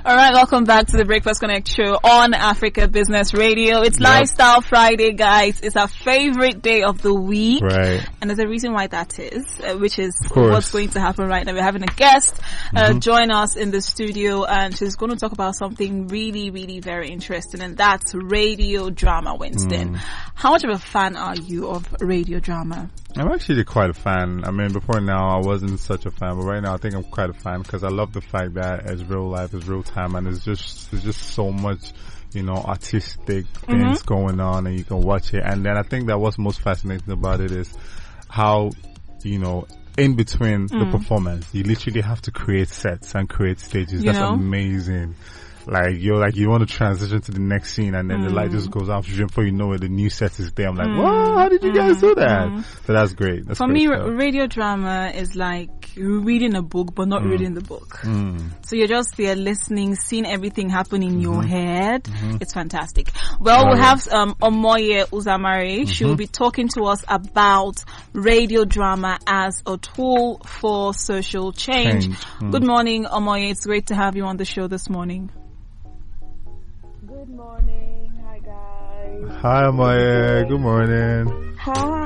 All right, welcome back to the Breakfast Connect show on Africa Business Radio. It's Lifestyle Friday, guys. It's our favorite day of the week. Right. And there's a reason why that is, which is what's going to happen right now. We're having a guest join us in the studio, and she's going to talk about something really, really very interesting, and that's radio drama, Winston. How much of a fan are you of radio drama? I'm actually quite a fan. I mean, before now, I wasn't such a fan, but right now I think I'm quite a fan because I love the fact that it's real life, it's real time, and there's just so much, artistic things going on, and you can watch it. And then I think that what's most fascinating about it is how, in between the performance, you literally have to create sets and create stages. That's amazing. You want to transition to the next scene, and then the light just goes off before you know it, the new set is there. I'm like, whoa, how did you guys do that? So that's great. For me, radio drama is like reading a book, but not reading the book. So you're just there listening, seeing everything happen in your head. It's fantastic. Well, we'll have Omoye Uzamere. She will be talking to us about radio drama as a tool for social change. Good morning, Omoye. It's great to have you on the show this morning. Good morning. Hi, guys. Hi, Omoye. Good morning. Hi.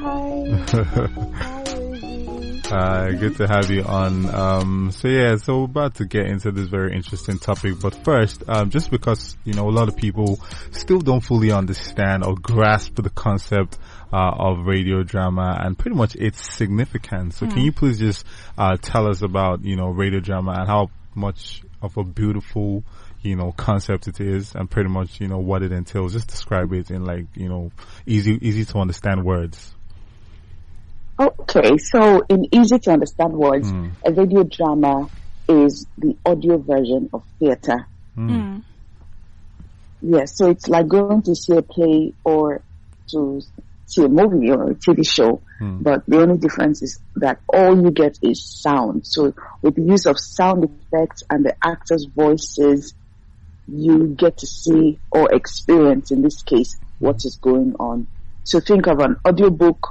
Hi, Izzy. Hi, good to have you on. So we're about to get into this very interesting topic, but first, just because, a lot of people still don't fully understand or grasp the concept of radio drama and pretty much its significance. So can you please just tell us about, radio drama and how much of a beautiful concept it is, and pretty much, what it entails. Just describe it in easy to understand words. Okay, so in easy to understand words, a radio drama is the audio version of theater. Yes, so it's like going to see a play or to see a movie or a TV show, but the only difference is that all you get is sound. So with the use of sound effects and the actors' voices, you get to see or experience, in this case, what is going on. So think of an audiobook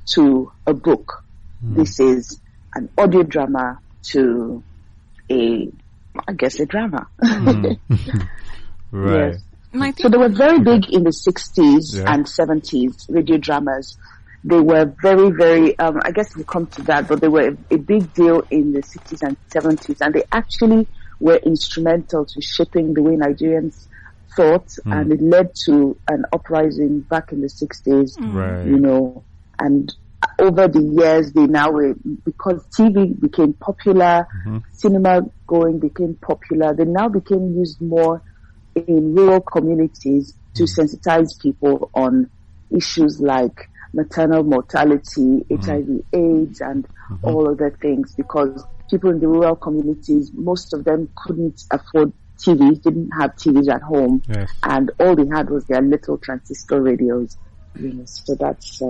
to a book. This is an audio drama to a drama. Right. Yes. So they were very big in the 60s and 70s, radio dramas. They were very, very, I guess we'll come to that, but they were a big deal in the 60s and 70s, and they actually were instrumental to shaping the way Nigerians thought, and it led to an uprising back in the 60s, and over the years they now were, because TV became popular, cinema going became popular, they now became used more in rural communities to sensitize people on issues like maternal mortality, HIV, AIDS, and all other things, because people in the rural communities, most of them couldn't afford TVs, didn't have TVs at home, and all they had was their little transistor radios. So that's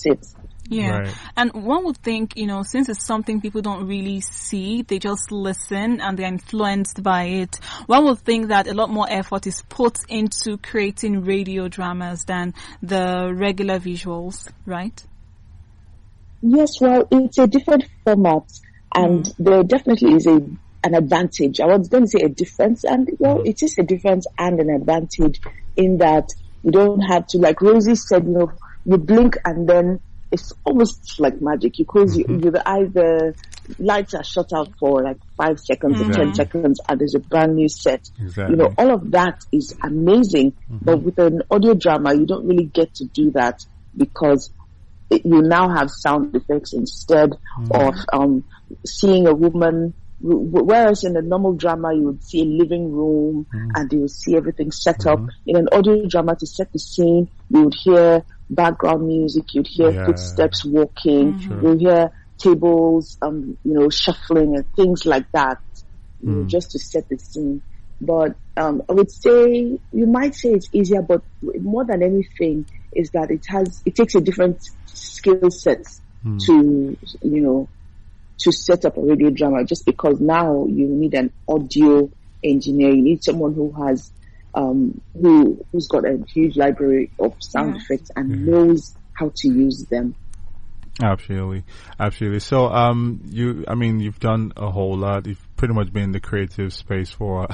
it. Yeah. Right. And one would think, since it's something people don't really see, they just listen and they're influenced by it. One would think that a lot more effort is put into creating radio dramas than the regular visuals, right? Yes, well, it's a different format, and there definitely is an advantage. I was going to say a difference, and it is a difference and an advantage in that you don't have to, like Rosie said, you blink and then it's almost like magic. You close your eyes, the lights are shut out for like 5 seconds or 10 seconds, and there's a brand new set. Exactly. All of that is amazing, but with an audio drama, you don't really get to do that because you now have sound effects instead of seeing a woman. Whereas in a normal drama, you would see a living room and you would see everything set up. In an audio drama, to set the scene, you would hear background music, you'd hear footsteps walking, you'd hear tables, shuffling and things like that, just to set the scene. But I would say, you might say it's easier, but more than anything is that it takes a different skill set to set up a radio drama, just because now you need an audio engineer, you need someone who has who's got a huge library of sound effects and knows how to use them. Absolutely, absolutely. So, you've done a whole lot. You've pretty much been in the creative space for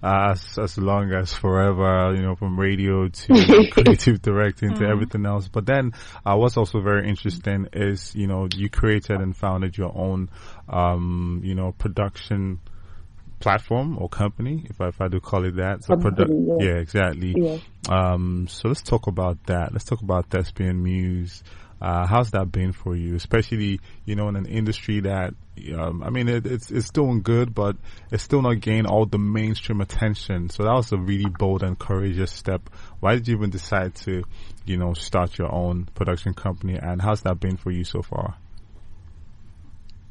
as long as forever. From radio to creative directing to everything else. But then, what's also very interesting is you created and founded your own production platform or company, if I do call it that. So yeah, exactly. Yeah. So let's talk about that. Let's talk about Thepian Muse. How's that been for you, especially in an industry that it's doing good, but it's still not gaining all the mainstream attention. So that was a really bold and courageous step. Why did you even decide to start your own production company, and how's that been for you so far?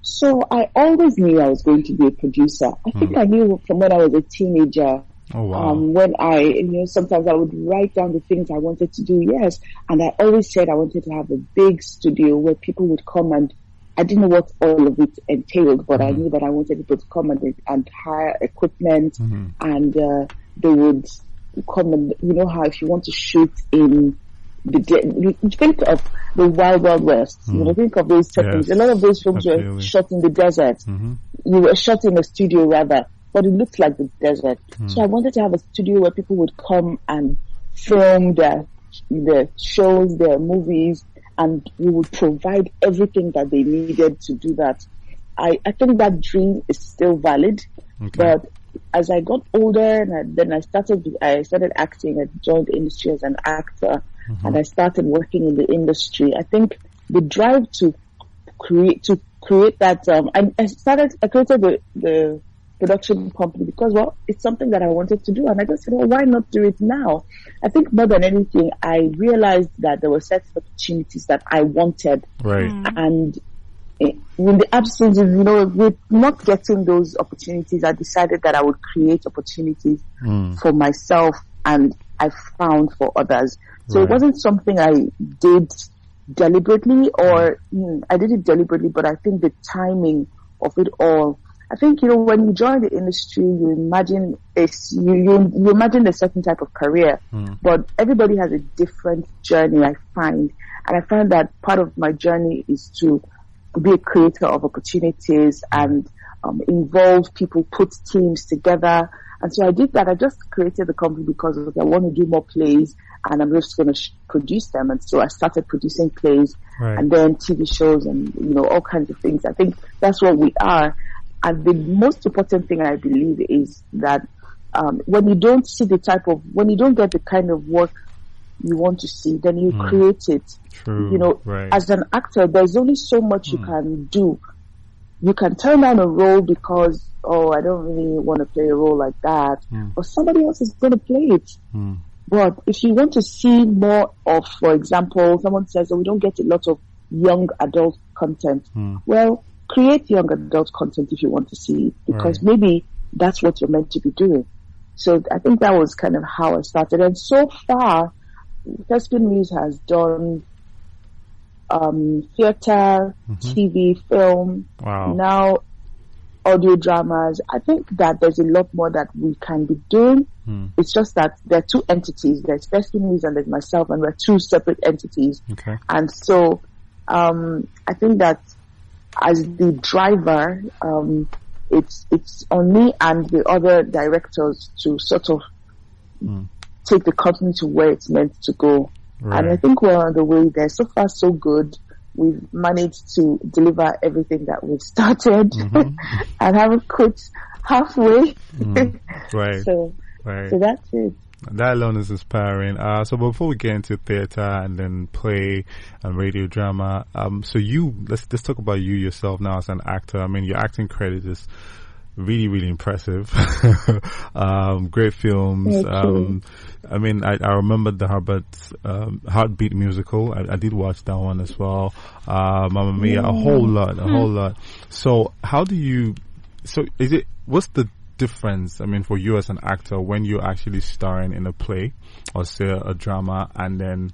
So I always knew I was going to be a producer. I think I knew from when I was a teenager. Oh, wow. When sometimes I would write down the things I wanted to do, yes. And I always said I wanted to have a big studio where people would come, and I didn't know what all of it entailed, but I knew that I wanted people to come and hire equipment, and they would come, and how if you want to shoot in think of the Wild Wild West, think of those settings. Yes, a lot of those films were shot in the desert. You were shot in a studio rather, but it looked like the desert. So I wanted to have a studio where people would come and film their shows, their movies, and we would provide everything that they needed to do that. I think that dream is still valid, but as I got older, and then I started acting. I joined the industry as an actor, and I started working in the industry. I think the drive to create that, I created the production company because, it's something that I wanted to do, and I just said, why not do it now? I think more than anything, I realized that there were certain opportunities that I wanted, right? And in the absence of, with not getting those opportunities, I decided that I would create opportunities for myself, and I found for others. So it wasn't something I did deliberately, or I did it deliberately, but I think the timing of it all, I think, when you join the industry, you imagine you imagine a certain type of career, but everybody has a different journey, I find. And I find that part of my journey is to be a creator of opportunities and involve people, put teams together. And so I did that. I just created the company because I want to do more plays, and I'm just going to produce them. And so I started producing plays, and then TV shows, and all kinds of things. I think that's what we are. And the most important thing I believe is that when you don't get the kind of work you want to see, then you create it. True. As an actor, there's only so much you can do. You can turn down a role because, I don't really want to play a role like that, but somebody else is going to play it. But if you want to see more of, for example, someone says, we don't get a lot of young adult content. Well, create young adult content if you want to see it, because maybe that's what you're meant to be doing. So I think that was kind of how I started. And so far, Thepian Muse has done theater, TV, film, now audio dramas. I think that there's a lot more that we can be doing. It's just that there are two entities. There's Thepian Muse and there's myself, and we're two separate entities. And so I think that as the driver, it's on me and the other directors to sort of take the company to where it's meant to go. And I think we're on the way there. So far, so good. We've managed to deliver everything that we've started and haven't quit halfway. So that's it. That alone is inspiring. So before we get into theater and then play and radio drama, so let's talk about you yourself now as an actor. I mean, your acting credit is really, really impressive. Great films. I mean, I remember the Heartbeat musical. I did watch that one as well. Mamma Mia, a whole lot. So what's the difference, I mean, for you as an actor when you're actually starring in a play or say a drama and then,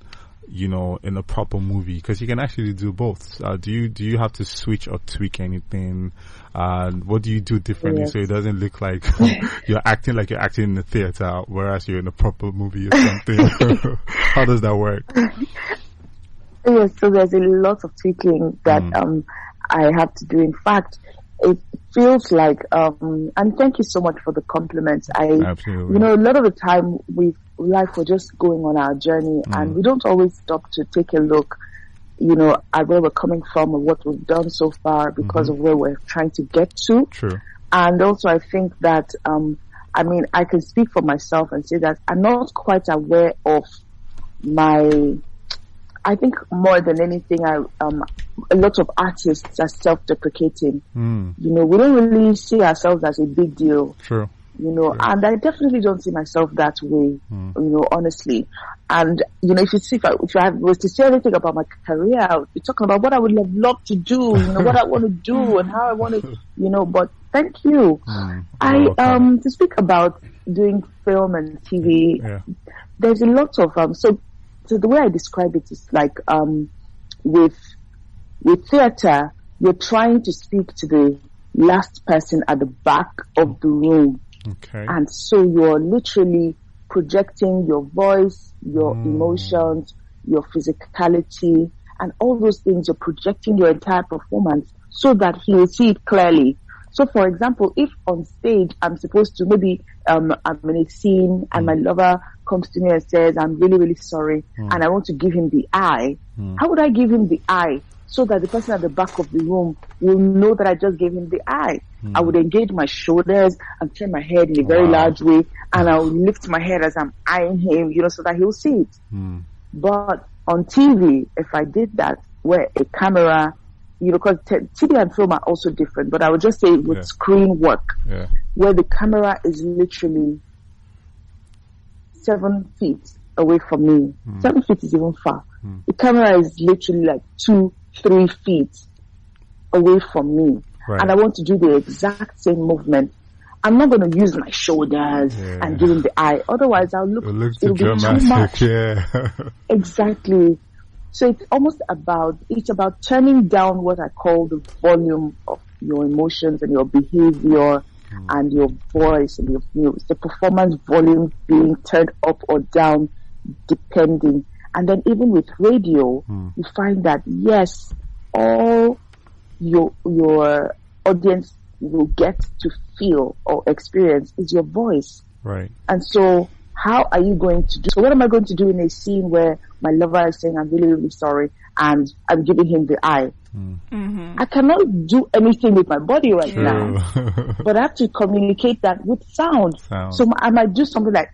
in a proper movie? Because you can actually do both. Do you have to switch or tweak anything? What do you do differently so it doesn't look like you're acting in the theater whereas you're in a proper movie or something? How does that work? Yes, so there's a lot of tweaking that I have to do. In fact, it feels like, and thank you so much for the compliments. Absolutely. You know, a lot of the time we're just going on our journey, and we don't always stop to take a look, you know, at where we're coming from and what we've done so far because of where we're trying to get to. True. And also I think that, I mean, I can speak for myself and say that I'm not quite aware of I think more than anything, a lot of artists are self-deprecating. You know, we don't really see ourselves as a big deal. True. You know, and I definitely don't see myself that way, you know, honestly. And, you know, if I was to say anything about my career, I would be talking about what I would have loved to do, you know, what I want to do and how I want to, you know, but thank you. To speak about doing film and TV, there's a lot of, so the way I describe it is like, with theater, you're trying to speak to the last person at the back of the room. Okay. And so you're literally projecting your voice, your emotions, your physicality, and all those things. You're projecting your entire performance so that he will see it clearly. So, for example, if on stage I'm supposed to maybe I'm in a scene and my lover comes to me and says, "I'm really, really sorry," and I want to give him the eye, how would I give him the eye so that the person at the back of the room will know that I just gave him the eye? I would engage my shoulders and turn my head in a very large way, and I would lift my head as I'm eyeing him, you know, so that he'll see it. But on TV, if I did that, where a camera, you know, because TV and film are also different, but I would just say with screen work, where the camera is literally 7 feet away from me. 7 feet is even far. The camera is literally like 2-3 feet away from me. Right. And I want to do the exact same movement. I'm not going to use my shoulders and give him the eye. Otherwise, it'll be too much. Exactly. So it's about turning down what I call the volume of your emotions and your behavior and your voice and the performance volume being turned up or down depending. And then even with radio, you find that yes, all your audience will get to feel or experience is your voice. Right. And so how are you going to do? So what am I going to do in a scene where my lover is saying, "I'm really, really sorry," and I'm giving him the eye? I cannot do anything with my body right now, but I have to communicate that with sound. So I might do something like,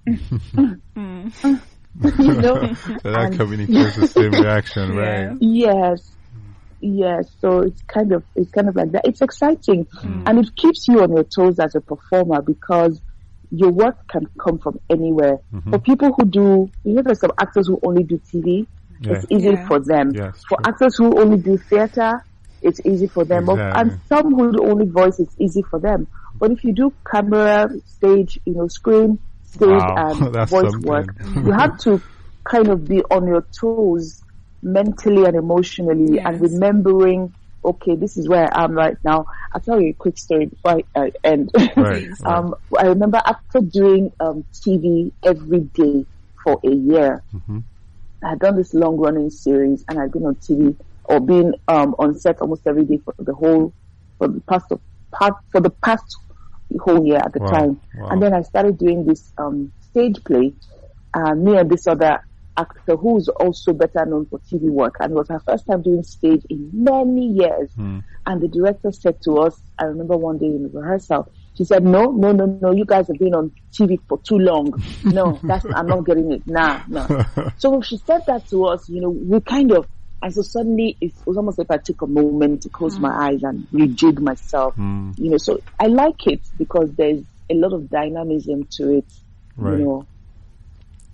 you know, so that communicates the same reaction, right? Yes, so it's kind of like that. It's exciting, and it keeps you on your toes as a performer because your work can come from anywhere. For people who do, you know, there's some actors who only do TV. It's easy for them. For actors who only do theater, it's easy for them. And some who do only voice, it's easy for them. But if you do camera, stage, you know, screen, stage, and voice work, you have to kind of be on your toes mentally and emotionally and remembering, okay, this is where I am right now. I'll tell you a quick story before I end. I remember after doing TV every day for a year, I had done this long running series and I'd been on TV or been on set almost every day for the past whole year at the time. And then I started doing this stage play, me and this other actor who's also better known for TV work, and it was her first time doing stage in many years. And the director said to us, I remember one day in the rehearsal, she said, no, you guys have been on TV for too long. No, I'm not getting it. No. So when she said that to us, you know, we kind of, and so suddenly it was almost like I took a moment to close my eyes and rejig myself. You know, so I like it because there's a lot of dynamism to it, you know.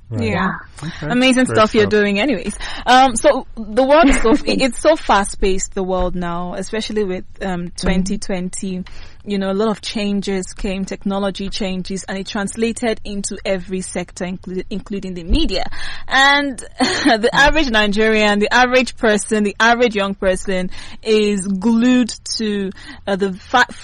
Right. Yeah. Okay. Amazing stuff you're doing anyways. So the world is it's so fast paced, the world now, especially with 2020. You know, a lot of changes came, technology changes, and it translated into every sector, including the media. And the average Nigerian, the average person, the average young person is glued to the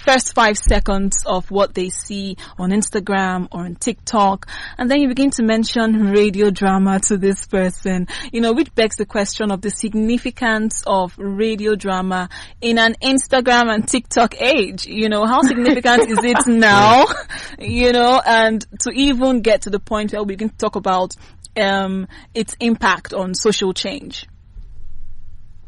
first 5 seconds of what they see on Instagram or on TikTok. And then you begin to mention radio drama to this person, which begs the question of the significance of radio drama in an Instagram and TikTok age. How significant is it now? And to even get to the point where we can talk about its impact on social change.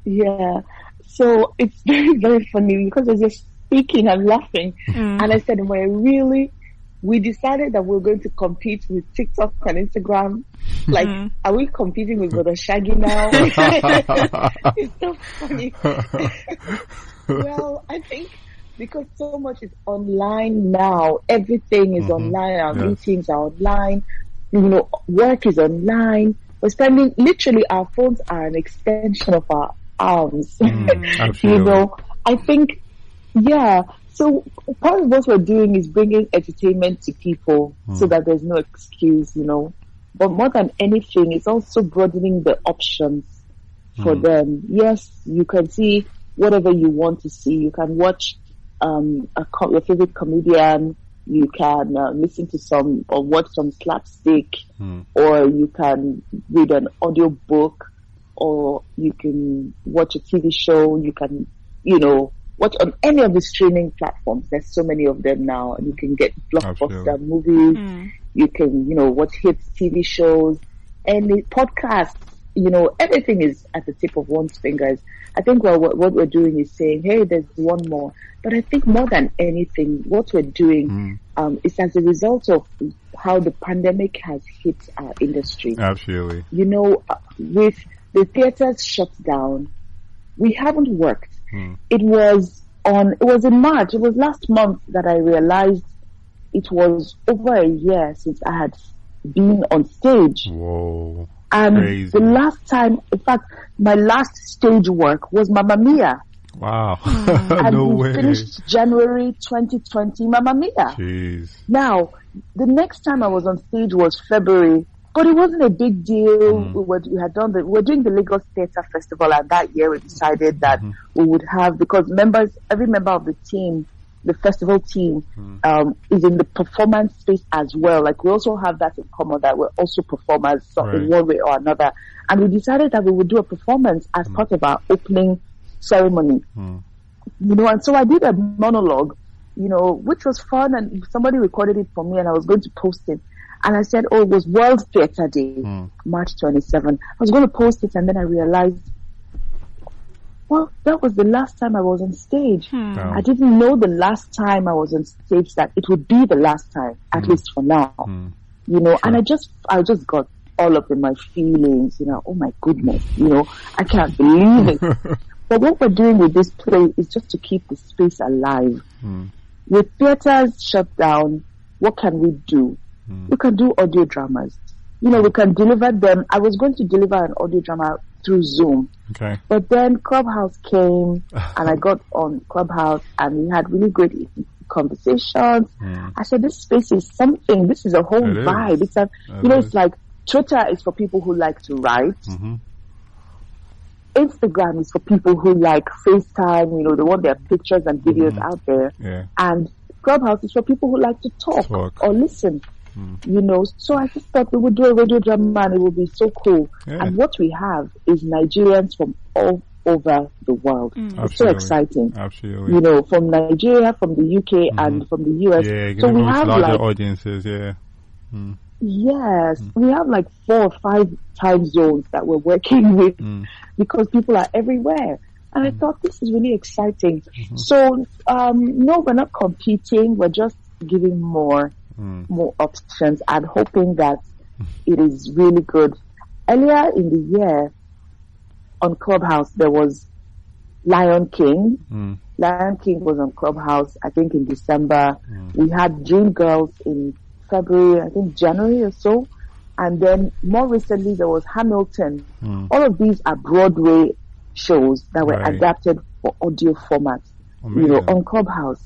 Yeah. So it's very, very funny because as you're speaking, I'm laughing. And I said, we decided that we're going to compete with TikTok and Instagram. Like, are we competing with Brother Shaggy now? It's so funny. Well, I think because so much is online now, everything is online. Our meetings are online. Work is online. We're spending, literally, our phones are an extension of our arms. I think, so part of what we're doing is bringing entertainment to people so that there's no excuse, but more than anything, it's also broadening the options for them. Yes, you can see whatever you want to see. You can watch your favorite comedian. You can listen to or watch some slapstick, or you can read an audio book, or you can watch a TV show. You can, watch on any of the streaming platforms. There's so many of them now. You can get blockbuster movies. You can, watch hit TV shows, any podcasts. Everything is at the tip of one's fingers. I think what we're doing is saying, hey, there's one more. But I think more than anything, what we're doing is as a result of how the pandemic has hit our industry. Absolutely. With the theaters shut down, we haven't worked. It was in March. It was last month that I realized it was over a year since I had been on stage. Whoa. And crazy. The last time, in fact, my last stage work was Mamma Mia. Wow. And No we way. finished January 2020 Mamma Mia. Jeez. Now, the next time I was on stage was February, but it wasn't a big deal. We're doing the Lagos Theatre Festival, and that year we decided that we would have, because every member of the team, the festival team, is in the performance space as well. Like, we also have that in common, that we're also performers in one way or another. And we decided that we would do a performance as part of our opening ceremony. And so I did a monologue, which was fun, and somebody recorded it for me, and I was going to post it. And I said, it was World Theatre Day, March 27. I was going to post it, and then I realized, well, that was the last time I was on stage. I didn't know the last time I was on stage that it would be the last time, at least for now. Sure. And I just got all up in my feelings, oh my goodness, I can't believe it. But what we're doing with this play is just to keep the space alive. With theaters shut down, what can we do? We can do audio dramas. We can deliver them. I was going to deliver an audio drama through Zoom. Okay. But then Clubhouse came, and I got on Clubhouse, and we had really great conversations. I said, this space is something. This is a whole vibe. It's it's like Twitter is for people who like to write. Instagram is for people who like FaceTime, they want their pictures and videos out there. Yeah. And Clubhouse is for people who like to talk. Or listen. So I just thought we would do a radio drama, and it would be so cool. Yeah. And what we have is Nigerians from all over the world. It's so exciting. Absolutely. From Nigeria, from the UK, and from the US. Yeah, so we have larger audiences. Yeah. Yes, we have like 4 or 5 time zones that we're working with because people are everywhere. And I thought this is really exciting. So, no, we're not competing. We're just giving more options and hoping that it is really good. Earlier in the year on Clubhouse, there was Lion King. Lion King was on Clubhouse, I think in December. We had Dreamgirls in February, I think January or so. And then more recently, there was Hamilton. All of these are Broadway shows that were adapted for audio format, on Clubhouse.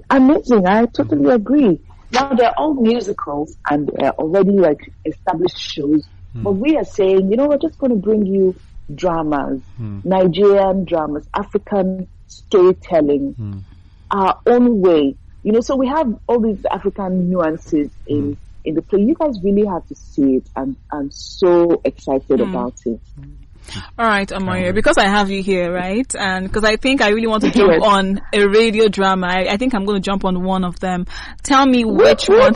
Amazing. I totally agree. Now they're all musicals and they're already like established shows, but we are saying, we're just going to bring you dramas, Nigerian dramas, African storytelling, our own way. So we have all these African nuances in in the play. You guys really have to see it. I'm so excited about it. All right, Omoye, because I have you here, right? And because I think I really want to jump on a radio drama. I think I'm going to jump on one of them. Tell me which one.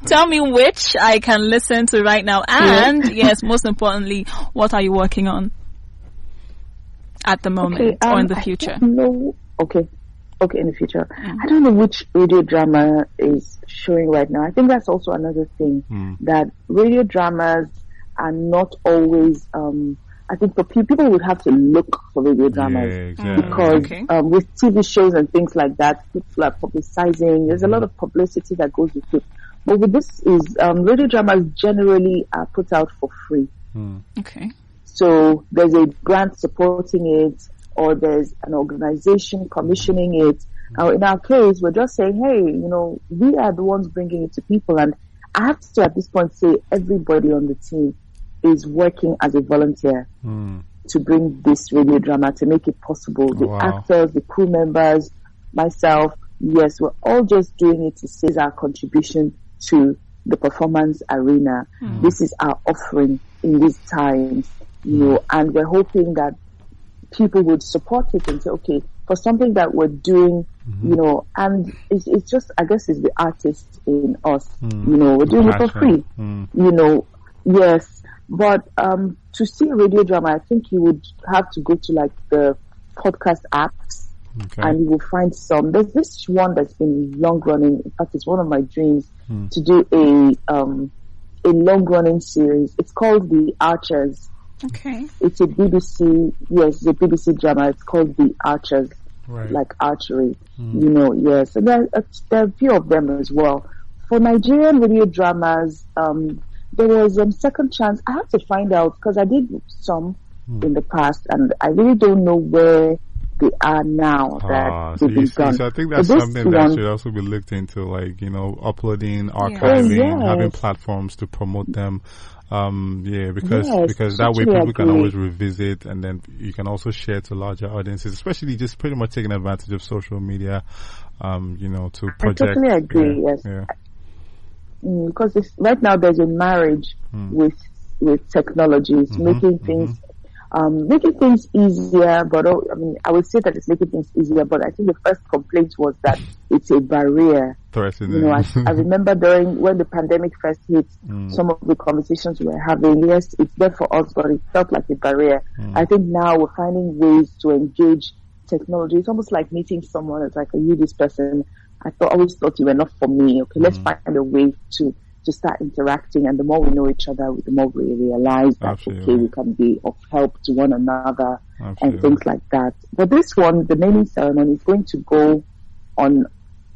Tell me which I can listen to right now. And yes, most importantly, what are you working on at the moment or in the future? No. Okay, in the future. I don't know which radio drama is showing right now. I think that's also another thing, that radio dramas are not always, I think for people would have to look for radio dramas because with TV shows and things like that, people are publicizing. There's a lot of publicity that goes with it. But with this radio dramas generally are put out for free. Okay. So there's a grant supporting it, or there's an organization commissioning it. Now, in our case, we're just saying, hey, we are the ones bringing it to people. And I have to, at this point, say everybody on the team is working as a volunteer to bring this radio drama, to make it possible. The actors, the crew members, myself, yes, we're all just doing it to say our contribution to the performance arena. This is our offering in these times, and we're hoping that people would support it and say, okay, for something that we're doing, and it's just, I guess it's the artist in us, we're doing it for free, yes. But to see a radio drama, I think you would have to go to like the podcast apps, and you will find some. There's this one that's been long running. In fact, it's one of my dreams to do a long running series. It's called The Archers. Okay. It's a BBC. Yes, it's a BBC drama. It's called The Archers, like archery. Yes, and there are a few of them as well. For Nigerian radio dramas, there was Second Chance. I have to find out because I did some in the past, and I really don't know where they are now that they've been done. So I think that's something that should also be looked into, like, uploading, archiving, having platforms to promote them. Because that way people can always revisit, and then you can also share to larger audiences, especially just pretty much taking advantage of social media, to project. I totally agree, yes. Yeah. Because right now there's a marriage with technology. It's making things easier, but I would say that it's making things easier, but I think the first complaint was that it's a barrier. I remember when the pandemic first hit, some of the conversations we were having, yes, it's there for us, but it felt like a barrier. I think now we're finding ways to engage technology. It's almost like meeting someone. It's like, are you this person? I always thought you were not for me. Okay, let's find a way to start interacting, and the more we know each other, the more we realize that we can be of help to one another and things like that. But this one, the naming ceremony, is going to go on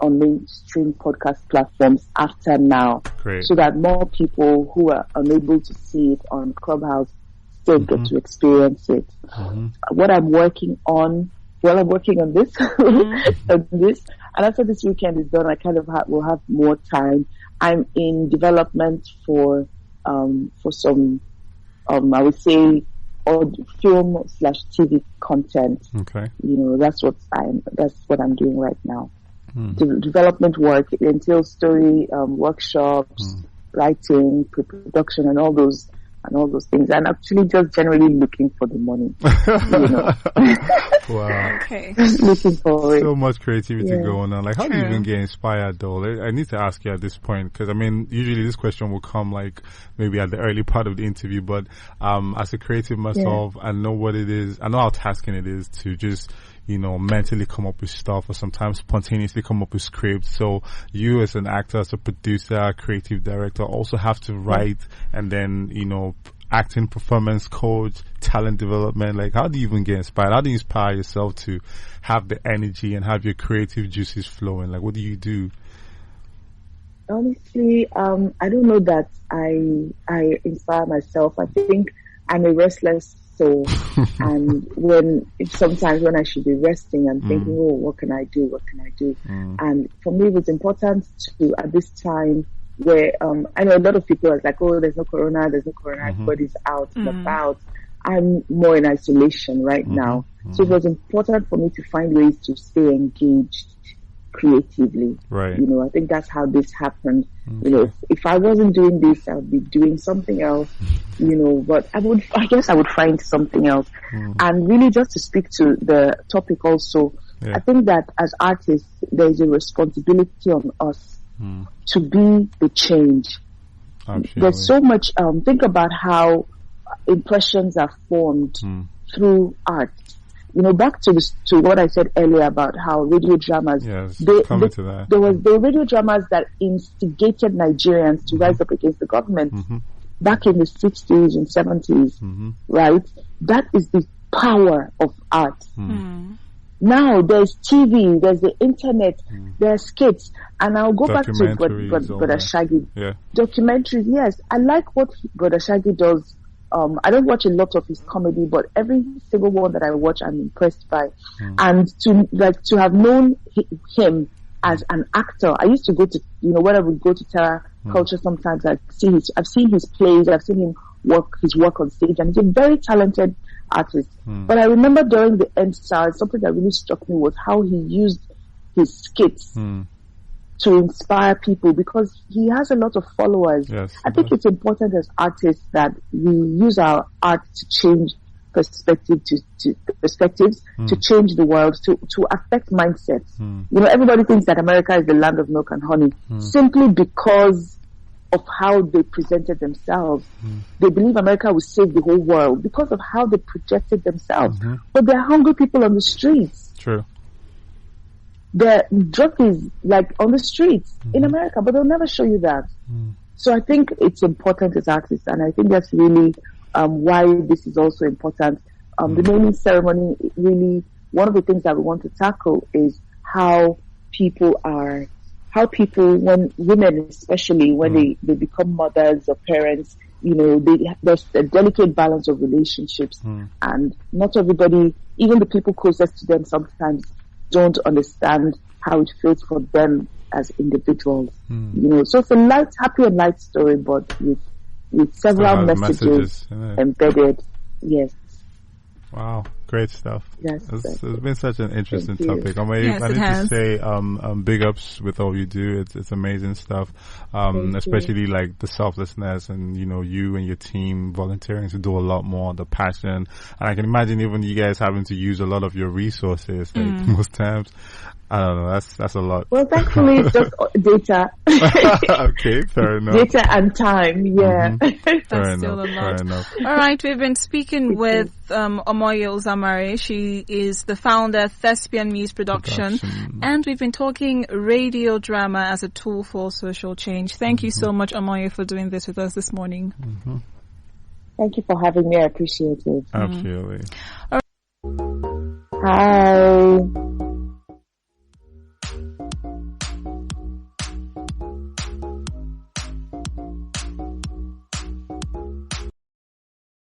mainstream podcast platforms after now, so that more people who are unable to see it on Clubhouse still get to experience it. What I'm working on. Well, I'm working on this, and after this weekend is done, I kind of will have more time. I'm in development for some, I would say, film/TV content. Okay. That's what I'm doing right now. Development work, it entails story, workshops, writing, pre-production, and all those things. And actually just generally looking for the money. Wow. Okay. Looking for it. So much creativity going on. Like, how do you even get inspired though? I need to ask you at this point, because usually this question will come like maybe at the early part of the interview, but as a creative myself, I know what it is. I know how tasking it is to just mentally come up with stuff, or sometimes spontaneously come up with scripts. So you as an actor, as a producer, creative director, also have to write, and then, acting, performance coach, talent development. Like, how do you even get inspired? How do you inspire yourself to have the energy and have your creative juices flowing? Like, what do you do? Honestly, I don't know that I inspire myself. I think I'm a restless soul. And sometimes when I should be resting, I'm thinking, what can I do? And for me, it was important to, at this time where, I know a lot of people are like, there's no corona, everybody's out and about. I'm more in isolation right now. So it was important for me to find ways to stay engaged creatively. Right. You know, I think that's how this happened. Okay. You know, if I wasn't doing this, I would be doing something else, you know, but I guess I would find something else. And really just to speak to the topic also, I think that as artists, there's a responsibility on us to be the change. Absolutely. There's so much, think about how impressions are formed through art. You know, back to what I said earlier about how radio dramas, there were radio dramas that instigated Nigerians to rise up against the government back in the 60s and 70s, right? That is the power of art. Now there's TV, there's the internet, there's skits, and I'll go back to what Brother Shaggy. Documentaries, yes. I like what Brother Shaggy does. I don't watch a lot of his comedy, but every single one that I watch, I'm impressed by. And to have known him as an actor, I used to go to, you know, when I would go to Terra Culture sometimes, I've seen his plays, I've seen him his work on stage, and he's a very talented artist. But I remember during the EndSARS, something that really struck me was how he used his skits to inspire people, because he has a lot of followers. Yes, I think it's important as artists that we use our art to change perspectives, to change the world, to affect mindsets. You know, everybody thinks that America is the land of milk and honey simply because of how they presented themselves. They believe America will save the whole world because of how they projected themselves. But there are hungry people on the streets. True. The drug is like on the streets in America, but they'll never show you that. So I think it's important as artists, and I think that's really why this is also important. The naming ceremony, really, one of the things that we want to tackle is how people, when women especially, when they become mothers or parents, you know, there's a delicate balance of relationships, and not everybody, even the people closest to them, sometimes don't understand how it feels for them as individuals. You know, so it's a happy and light story, but with several messages embedded. Yes. Wow, great stuff. Yes, it's been such an interesting topic. I need to say big ups with all you do. It's amazing stuff. Especially like the selflessness and, you know, you and your team volunteering to do a lot more, the passion. And I can imagine even you guys having to use a lot of your resources, like most times. I don't know, that's a lot. Well, thankfully it's just data. Okay, fair enough. Data and time, yeah. Fair enough. All right, we've been speaking with Omoye Uzamere. She is the founder of Thepian Muse Production, and we've been talking radio drama as a tool for social change. Thank you so much, Omoye, for doing this with us this morning. Thank you for having me. I appreciate it. Absolutely. Hi.